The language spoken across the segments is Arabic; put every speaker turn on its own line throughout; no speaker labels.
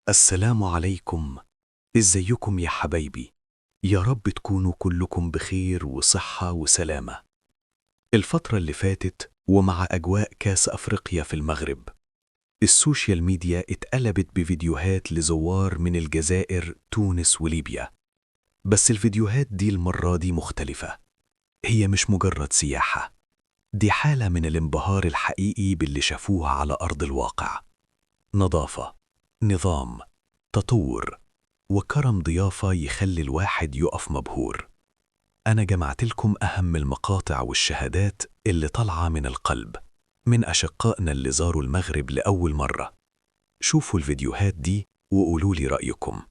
السلام عليكم. ازيكم يا حبايبي؟ يا رب تكونوا كلكم بخير وصحة وسلامة. الفترة اللي فاتت ومع أجواء كاس أفريقيا في المغرب، السوشيال ميديا اتقلبت بفيديوهات لزوار من الجزائر، تونس وليبيا. بس الفيديوهات دي المرة دي مختلفة. هي مش مجرد سياحة، دي حالة من الانبهار الحقيقي باللي شافوها على أرض الواقع. نظافة، نظام، تطور، وكرم ضيافة يخلي الواحد يقف مبهور. أنا جمعت لكم أهم المقاطع والشهادات اللي طالعة من القلب من أشقائنا اللي زاروا المغرب لأول مرة. شوفوا الفيديوهات دي وقولوا لي رأيكم.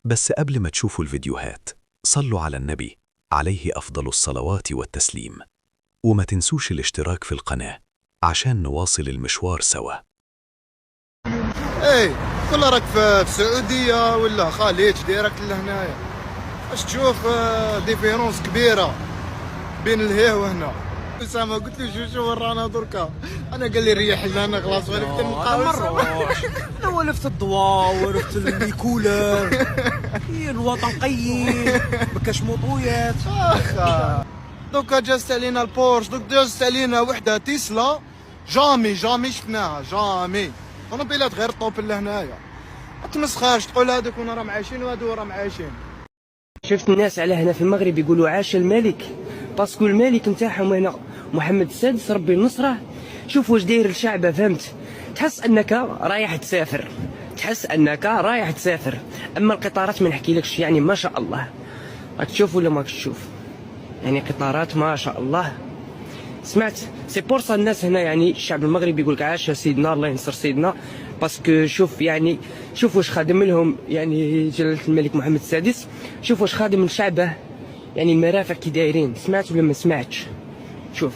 بس قبل ما تشوفوا الفيديوهات، صلوا على النبي عليه أفضل الصلوات والتسليم، وما تنسوش الاشتراك في القناة عشان نواصل المشوار سوا.
اي ولا راك في السعوديه ولا خليج ديريكت لهنايا، باش تشوف ديفيرونس كبيره بين الهيه وهنا. اسامه قلت له شو ورانا دركا، انا قال لي ريح لنا خلاص ولفت
نروح. انا ولفت الضواء ولفت الميكولر. هي الوطن قيم ما كاش مطويات.
دوكا جازت علينا البورش، دوك جازت علينا وحده تيسلا جامي شفناها جامي. طوموبيلات غير طوب لهنايا، ما تمسخرش تقول هذوك راهم عايشين وهذو راهم عايشين.
شفت الناس على هنا في المغرب يقولوا عاش الملك، باسكو الملك نتاعهم هنا محمد السادس ربي النصره. شوف واش داير الشعب، فهمت؟ تحس انك رايح تسافر، اما القطارات ما نحكيلكش، يعني ما شاء الله. راك تشوف ولا ماكش تشوف؟ يعني قطارات ما شاء الله. سمعت سي بورصا الناس هنا، يعني الشعب المغربي يقولك عاش سيدنا الله ينصر سيدنا، باسكو شوف يعني شوف واش خادم لهم يعني جلالة الملك محمد السادس، شوف واش خادم لشعبه، يعني المرافق كي دايرين. سمعت ولا ما سمعتش؟ شوف،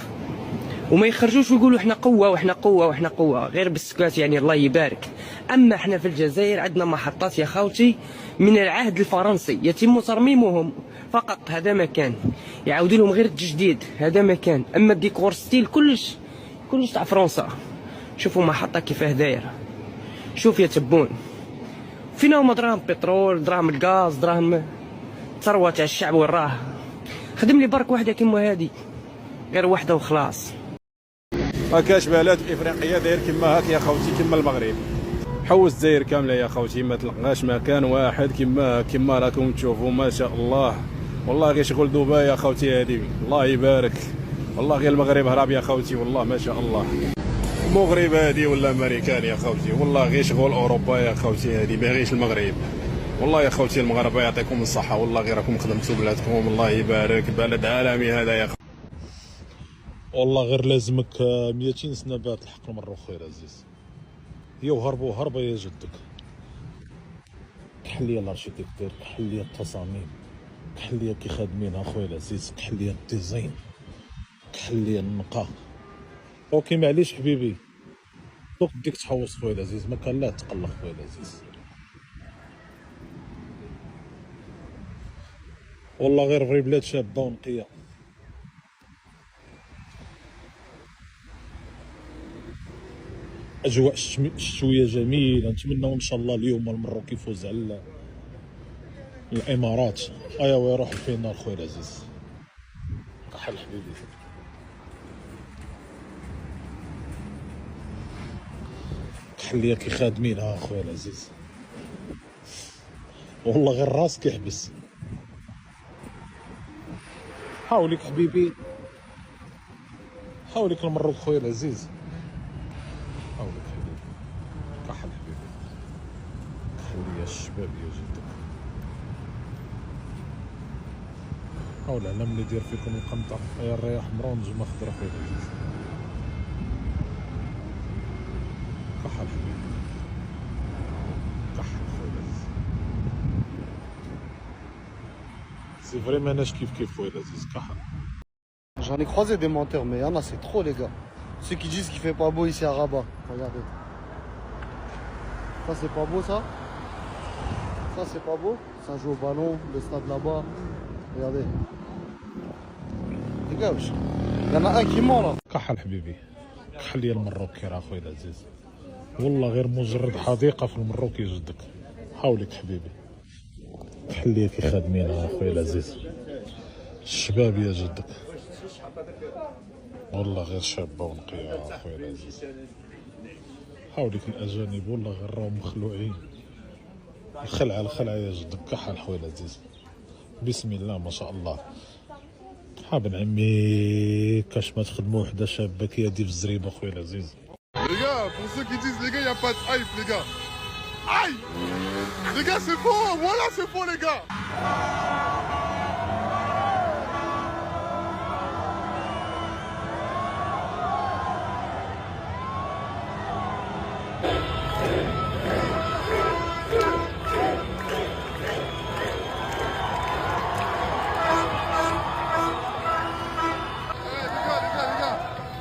وما يخرجوش ويقولوا احنا قوه واحنا قوه غير بالسكات، يعني الله يبارك. اما احنا في الجزائر عندنا محطات يا خاوتي من العهد الفرنسي يتم ترميمهم فقط، هذا ما كان، يعاودوا لهم غير التجديد، هذا ما كان. اما الديكور ستيل كلش تاع فرنسا. شوفوا محطه كيفاه دايره، شوف يا تبون فينا هما دراهم بترول، دراهم الغاز، دراهم ثروه تاع الشعب. وراه خدم لي برك وحده كيما هادي، غير وحده وخلاص.
ما كاش بلد افريقيا داير كيما هاك يا خوتي، كيما المغرب. حوس الجزائر كامله يا خوتي، ما تلقاش مكان واحد كيما راكم تشوفوا ما شاء الله. والله غير شغل دبي يا خوتي هذه، الله يبارك. والله غير المغرب هرب يا خوتي، والله ما شاء الله. المغرب هذه ولا امريكان يا خوتي، والله غير شغل اوروبا يا خوتي هذه، ما غيرش المغرب. والله يا خوتي المغاربه يعطيكم الصحه، والله غير راكم خدمتوا بلادكم، الله يبارك. بلد عالمي هذا يا خوتي.
والله غير لازمك 200 سنه بعد تلحق المره خير عزيز. يا وهربوا هربه يا جدك. كحل ليا الارشيتكتور، كحل ليا التصاميم، كحل ليا كي خادمين اخويا العزيز، كحل ليا الديزاين، كحل ليا النقا. اوكي معليش حبيبي، دوك ديك تحوس خويا العزيز، ما كان لا تقلق خويا العزيز. والله غير في بلاد شابه ونقيه. اجواء شتويه جميله، نتمنى ان شاء الله اليوم المروك يفوز على الامارات. ايوا يروح فينا الخير العزيز. كحل حبيبي، كحل ليا كي خادمين ها اخويا العزيز. والله غير راسك يحبس. حاولك حبيبي، حاولك المروك خويا العزيز، حاولك حبيبي. كحل حبيبي، كحل ليا الشباب يا جدك. حاول على من يدير فيكم القنطة، يا الرياح مرون نجمة خضرا خويا العزيز. كحل حبيبي، كحل خويا العزيز. سي فريمون ماناش كيف خويا العزيز، كحل.
J'en ai croisé des menteurs, mais y'en a, c'est trop les gars. Ceux qui disent qu'il fait pas beau ici à Rabat, regardez. Ça c'est pas beau ça. Ça c'est pas beau. Ça joue au ballon, le stade là-bas. Regardez. Les gars, il y en a un qui ment là.
كحل حبيبي، كحل ليا المروك يا اخويا العزيز. والله غير مجرد حديقة في المروك يا جدك. حولك حبيبي، كحلية كي خادمينها اخويا العزيز. الشباب يا جدك، والله غير شابة ونقية اخويا العزيز. حولك الاجانب والله غير راهم مخلوعين، الخلعة الخلعة يا جدك. كحل خويا العزيز، بسم الله ما شاء الله. حاب نعمي كاش ما تخدموا وحده شابه كي هادي في الزريبه خويا العزيز.
Les gars, pour ceux qui disent les gars, y a pas de hype les gars. Aïe. Les gars, c'est faux, voilà, c'est faux les gars.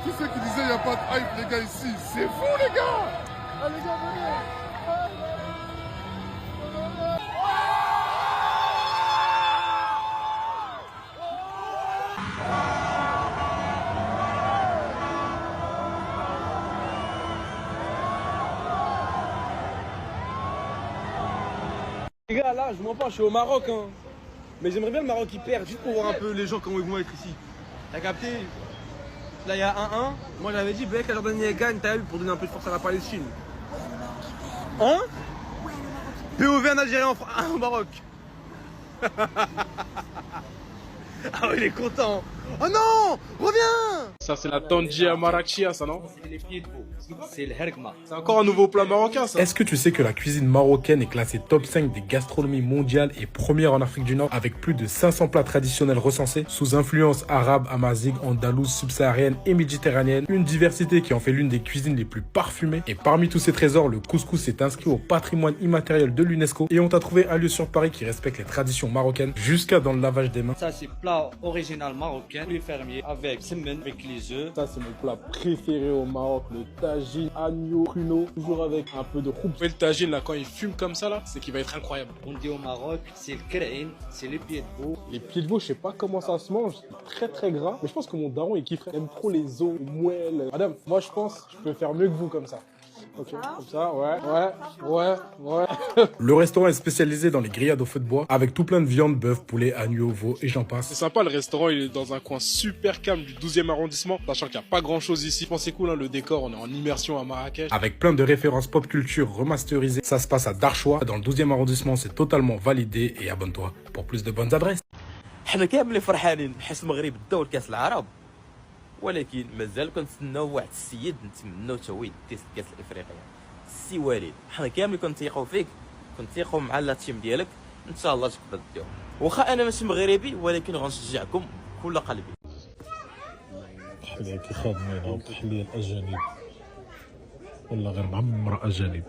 Tous ceux qui disaient y a pas de hype les gars ici, c'est fou les gars. Ah les gars, venez.
Les gars, là, je m'en pas, je suis au Maroc, hein. Mais j'aimerais bien le Maroc qui perd, juste pour voir un peu les gens comment ils vont être ici. T'as capté? Là, il y a 1-1. Moi, j'avais dit, que la Jordanie gagne, t'as vu, pour donner un peu de force à la Palestine. Hein? POV en Algérie, en Maroc. Ah oui, il est content. Oh non! Reviens!
Ça, c'est la Tangia Marachia, ça, non?
C'est les pieds de veau. C'est le hergma.
C'est encore un nouveau plat marocain, ça.
Est-ce que tu sais que la cuisine marocaine est classée top 5 des gastronomies mondiales et première en Afrique du Nord avec plus de 500 plats traditionnels recensés sous influence arabe, amazigh, andalouse, subsaharienne et méditerranéenne, une diversité qui en fait l'une des cuisines les plus parfumées. Et parmi tous ces trésors, le couscous est inscrit au patrimoine immatériel de l'UNESCO et on t'a trouvé un lieu sur Paris qui respecte les traditions marocaines jusqu'à dans le lavage des mains.
Ça, c'est plat original marocain, poulet fermier avec semen, avec les œufs.
Ça, c'est mon plat préféré au Maroc, le tagine, agneau, pruneau, toujours avec un peu de roux. Le tagine, là, quand il fume comme ça, là, c'est qu'il va être incroyable.
On dit au Maroc, c'est le kraïn, c'est les pieds de veau.
Les pieds de veau, je sais pas comment ça se mange, c'est très très gras. Mais je pense que mon daron, il kifferait. Il aime trop les os, les moelles. Madame, moi, je pense que je peux faire mieux que vous comme ça. Ok, comme ça, ouais.
Le restaurant est spécialisé dans les grillades au feu de bois avec tout plein de viande, bœuf, poulet, agneau, veau et j'en passe.
C'est sympa, le restaurant, il est dans un coin super calme du 12e arrondissement, sachant qu'il n'y a pas grand chose ici. Je pense que c'est cool, hein, le décor, on est en immersion à Marrakech.
Avec plein de références pop culture remasterisées, ça se passe à Darchoua, dans le 12e arrondissement, c'est totalement validé et abonne-toi pour plus de bonnes adresses.
حنا كاملين فرحانين حيت المغرب داو لكاس العرب، ولكن مازال كنتسناو واحد السيد نتمناو تا هو يدي كاس الافريقيا. السي وليد، حنا كاملين كنتيقوا فيك، كنتيقوا مع التيم ديالك، ان شاء الله تقدر ديرو. واخا انا ماشي مغربي ولكن غنشجعكم بكل قلبي.
كحلية كي خادمينها وكحلية الاجانب، والله غير معمرة اجانب.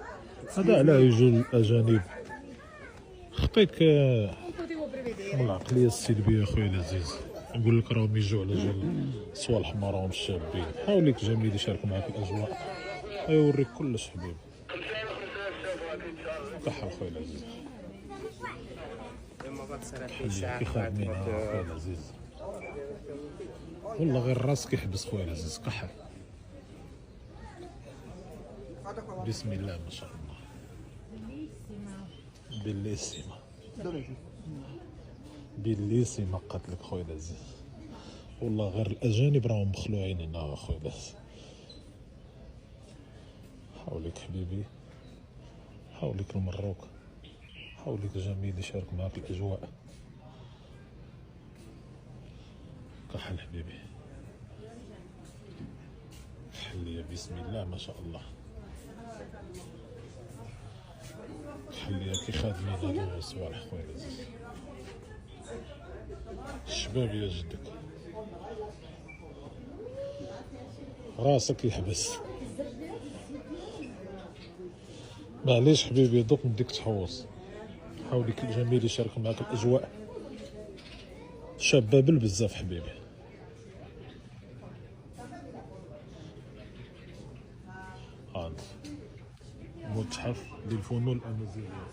هذا علاه يجوا الاجانب. خطيك من العقلية السلبية اخويا العزيز. نقول لك راهم يجوا على جال صوالح ما راهمش شابين. حاول لك جميل يشارك معاك الاجواء، يوريك كلش حبيبي. كحل خويا العزيز، كحلية كي خادمينها خويا العزيز، والله غير راسك يحبس خويا العزيز. كحل بسم الله ما شاء الله. بالليسيما بالليسيما قالت لك خويا العزيز، والله غير الاجانب راهم مخلوعين هنا خويا العزيز. حاولك حبيبي، حاولك المروك، حاولك جميل يشارك معك الاجواء. كحل حبيبي، كحلية بسم الله ما شاء الله. كحلية كي خادمين هادو الصوالح خويا العزيز. الشباب يا جدك، راسك يحبس. معليش حبيبي دوك نديك تحوص. حاولك الجميل يشارك معك الاجواء. شابه بزاف حبيبي. هذا متحف للفنون الامازيغيه.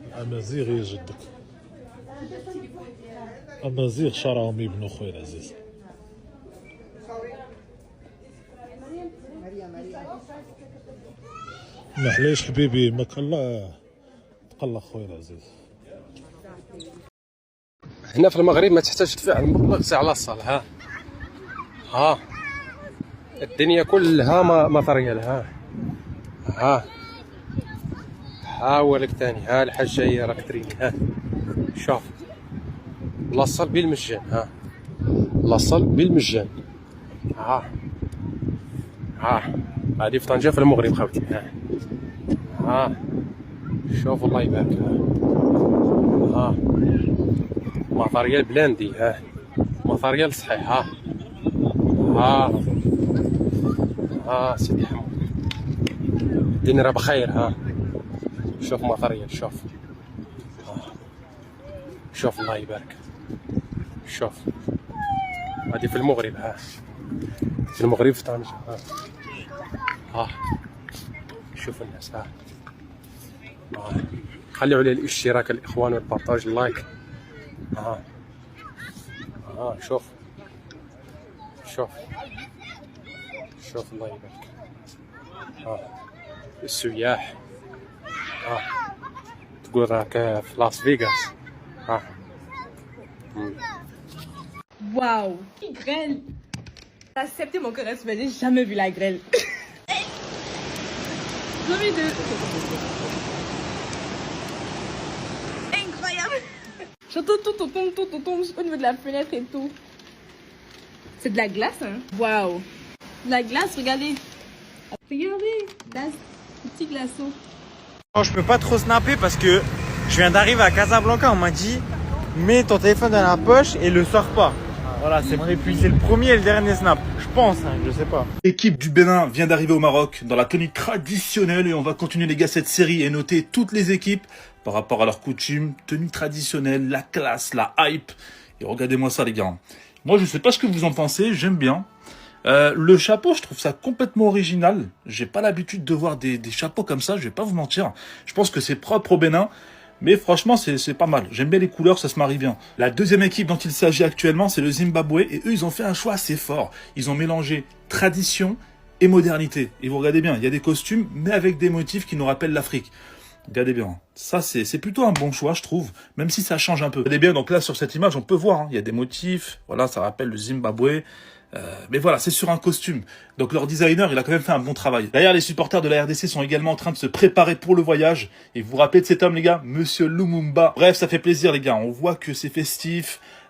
الامازيغ يا جدك، امازيغ شراهم يبنوا خويا العزيز. معليش حبيبي ما كان تقلق خويا العزيز.
هنا في المغرب ما تحتاج تدفع المبلغ سي على الصال. ها الدنيا كلها ماتريال. ها هو لك ثاني. ها الحاجه هي راك تريني. شوف لاصال بالمجان. لاصال بالمجان. هادي في طنجة في المغرب خوتي. شوف الله يبارك. ماتريال بلاندي. ماتريال صحيح. سيدي حمود الدنيا راه بخير. شوف ماتريال. شوف الله يبارك. شوف هادي في المغرب. في المغرب في طنجة. شوف الناس. خليوا عليه الاشتراك الاخوان والبارطاج اللايك. شوف الله يبارك. السياح. تقول راك في لاس فيغاس.
Waouh, qui grêle! Acceptez mon caresse, mais j'ai jamais vu la grêle. Incroyable! J'entends tout au niveau de la fenêtre et tout. C'est de la glace, hein? Waouh! De la glace, regardez! Regardez! Glace, petit glaçon.
Je peux pas trop snapper parce que je viens d'arriver à Casablanca. On m'a dit mets ton téléphone dans la poche et le sors pas. Voilà, c'est vrai. Puis c'est le premier et le dernier snap. Je pense, je sais pas.
L'équipe du Bénin vient d'arriver au Maroc dans la tenue traditionnelle et on va continuer les gars cette série et noter toutes les équipes par rapport à leurs coutumes, tenue traditionnelle, la classe, la hype. Et regardez-moi ça les gars. Moi je sais pas ce que vous en pensez, j'aime bien. Le chapeau, je trouve ça complètement original. J'ai pas l'habitude de voir des chapeaux comme ça, je vais pas vous mentir. Je pense que c'est propre au Bénin. Mais franchement, c'est pas mal. J'aime bien les couleurs, ça se marie bien. La deuxième équipe dont il s'agit actuellement, c'est le Zimbabwe. Et eux, ils ont fait un choix assez fort. Ils ont mélangé tradition et modernité. Et vous regardez bien, il y a des costumes, mais avec des motifs qui nous rappellent l'Afrique. Regardez bien. Ça, c'est plutôt un bon choix, je trouve. Même si ça change un peu. Regardez bien, donc là, sur cette image, on peut voir. Il y a des motifs. Voilà, ça rappelle le Zimbabwe. Mais voilà, c'est sur un costume. Donc leur designer, il a quand même fait un bon travail. D'ailleurs, les supporters de la RDC sont également en train de se préparer pour le voyage. Et vous vous rappelez de cet homme, les gars? Monsieur Lumumba. Bref, ça fait plaisir, les gars. On voit que c'est festif.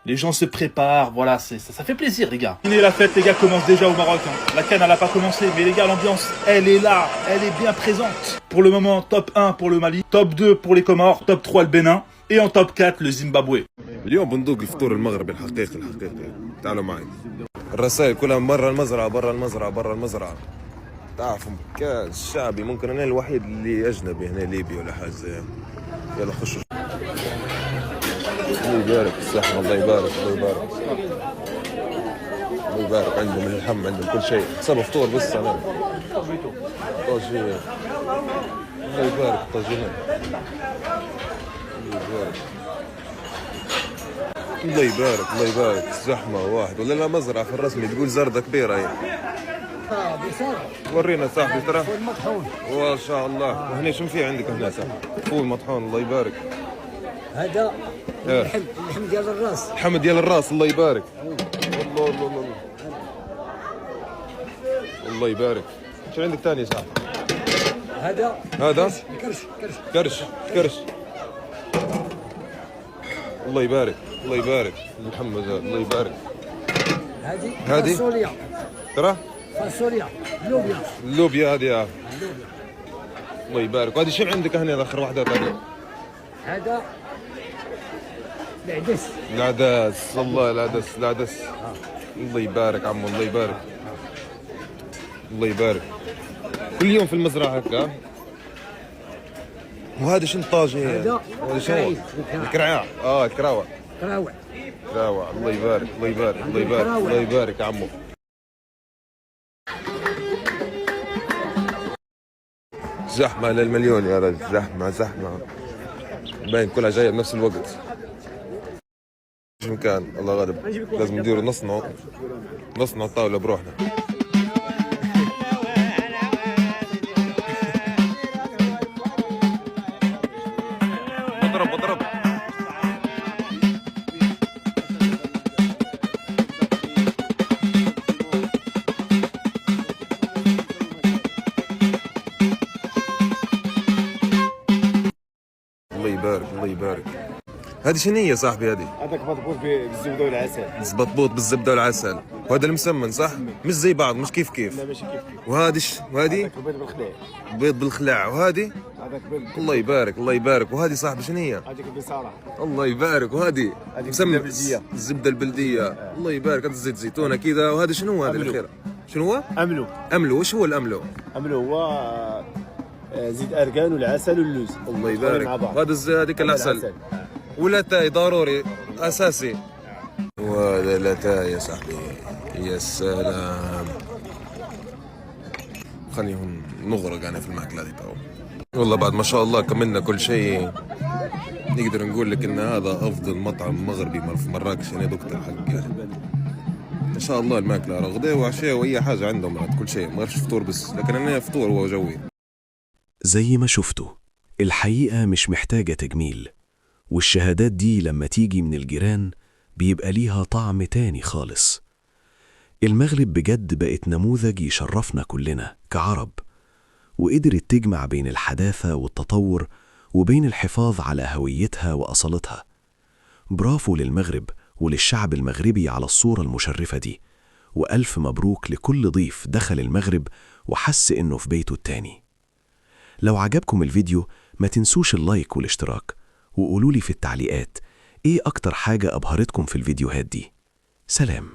Les gens se préparent. Voilà, ça fait plaisir, les gars. La fête, les gars, commence déjà au Maroc. La canne, elle a pas commencé. Mais les gars, l'ambiance, elle est là. Elle est bien présente. Pour le moment, top 1 pour le Mali. Top 2 pour les Comores. Top 3 le Bénin. Et en top 4, le Zimbabwe.
اليوم بندوق الفطور المغربي الحقيقي. تعالوا معي. الرسائل كلها برا المزرعة. تعرفوا كاس الشعبي ممكن انا الوحيد اللي اجنبي هنا ليبي ولا حاجه زي. يلا خشوا. الله يبارك الزحمه. الله يبارك. عندهم اللحم، عندهم كل شيء. حسب فطور بس انا. طاجين. الله يبارك طاجين. الله يبارك الزحمة واحد ولا لا مزرعة في الرسمي تقول زردة كبيرة هي. ورينا صاحبي ترى. فول مطحون. ما شاء الله. وهنا شنو في عندك هنا صاحبي؟ فول مطحون. الله يبارك.
هذا اللحم ديال الراس.
اللحم ديال الراس. الله يبارك. الله يبارك. شنو عندك ثاني صاحبي؟ هذا كرش. الله يبارك. محمد الله يبارك. هذه فاصوليا. ترى
فاصوليا
اللوبيا هذه. الله يبارك. وهذه شنو عندك هنا اخر واحده ثانيه؟
هذا
العدس. الله العدس. الله يبارك عمو. الله يبارك. كل يوم في المزرعه هكا. وهذا شنو الطاجين؟ هذا شنو؟ الكرعاع. الكراوع. الله يبارك عمو. زحمة للمليون يا رجل. زحمة باين كلها جاية بنفس الوقت. مش مكان. الله غالب لازم نديروا نصنع طاولة بروحنا. الله يبارك. هذه شنو هي صاحبي هذه؟
هذاك مضبوط بالزبده والعسل.
مضبوط بالزبده والعسل، وهذا المسمن صح؟ مش زي بعض، مش كيف كيف.
لا ماشي كيف كيف.
وهذه وهذه
بيض بالخلاع.
بيض بالخلاع، وهذه
هذاك بيض.
الله يبارك الله يبارك. وهذه صاحبي شنو هي؟
هذيك بصراحه.
الله يبارك. وهذه مسمى الزبده البلديه. الله يبارك. هذا زيت زيتونه كذا. وهذا شنو هذا الاخير؟ شنو هو؟
املو.
املو. وش هو الاملو؟
املو هو زيت ارغان والعسل واللوز.
الله يبارك. وهذا هذيك العسل ولا تاي ضروري اساسي. وهذا لا تاي يا صاحبي. يا سلام. خليهم نغرق انا في الماكله هذه تو. والله بعد ما شاء الله كملنا كل شيء، نقدر نقول لك ان هذا افضل مطعم مغربي في مراكش. يعني دوقت الحق يعني ما شاء الله. الماكله غداء وعشاء واي حاجه عندهم، كل شيء. ما غيرش فطور بس، لكن انا فطور هو جوي.
زي ما شفتوا الحقيقة مش محتاجة تجميل، والشهادات دي لما تيجي من الجيران بيبقى ليها طعم تاني خالص. المغرب بجد بقت نموذج يشرفنا كلنا كعرب، وقدرت تجمع بين الحداثة والتطور وبين الحفاظ على هويتها وأصالتها. برافو للمغرب وللشعب المغربي على الصورة المشرفة دي، وألف مبروك لكل ضيف دخل المغرب وحس إنه في بيته التاني. لو عجبكم الفيديو ما تنسوش اللايك والاشتراك، وقولولي في التعليقات إيه أكتر حاجة أبهرتكم في الفيديوهات دي. سلام.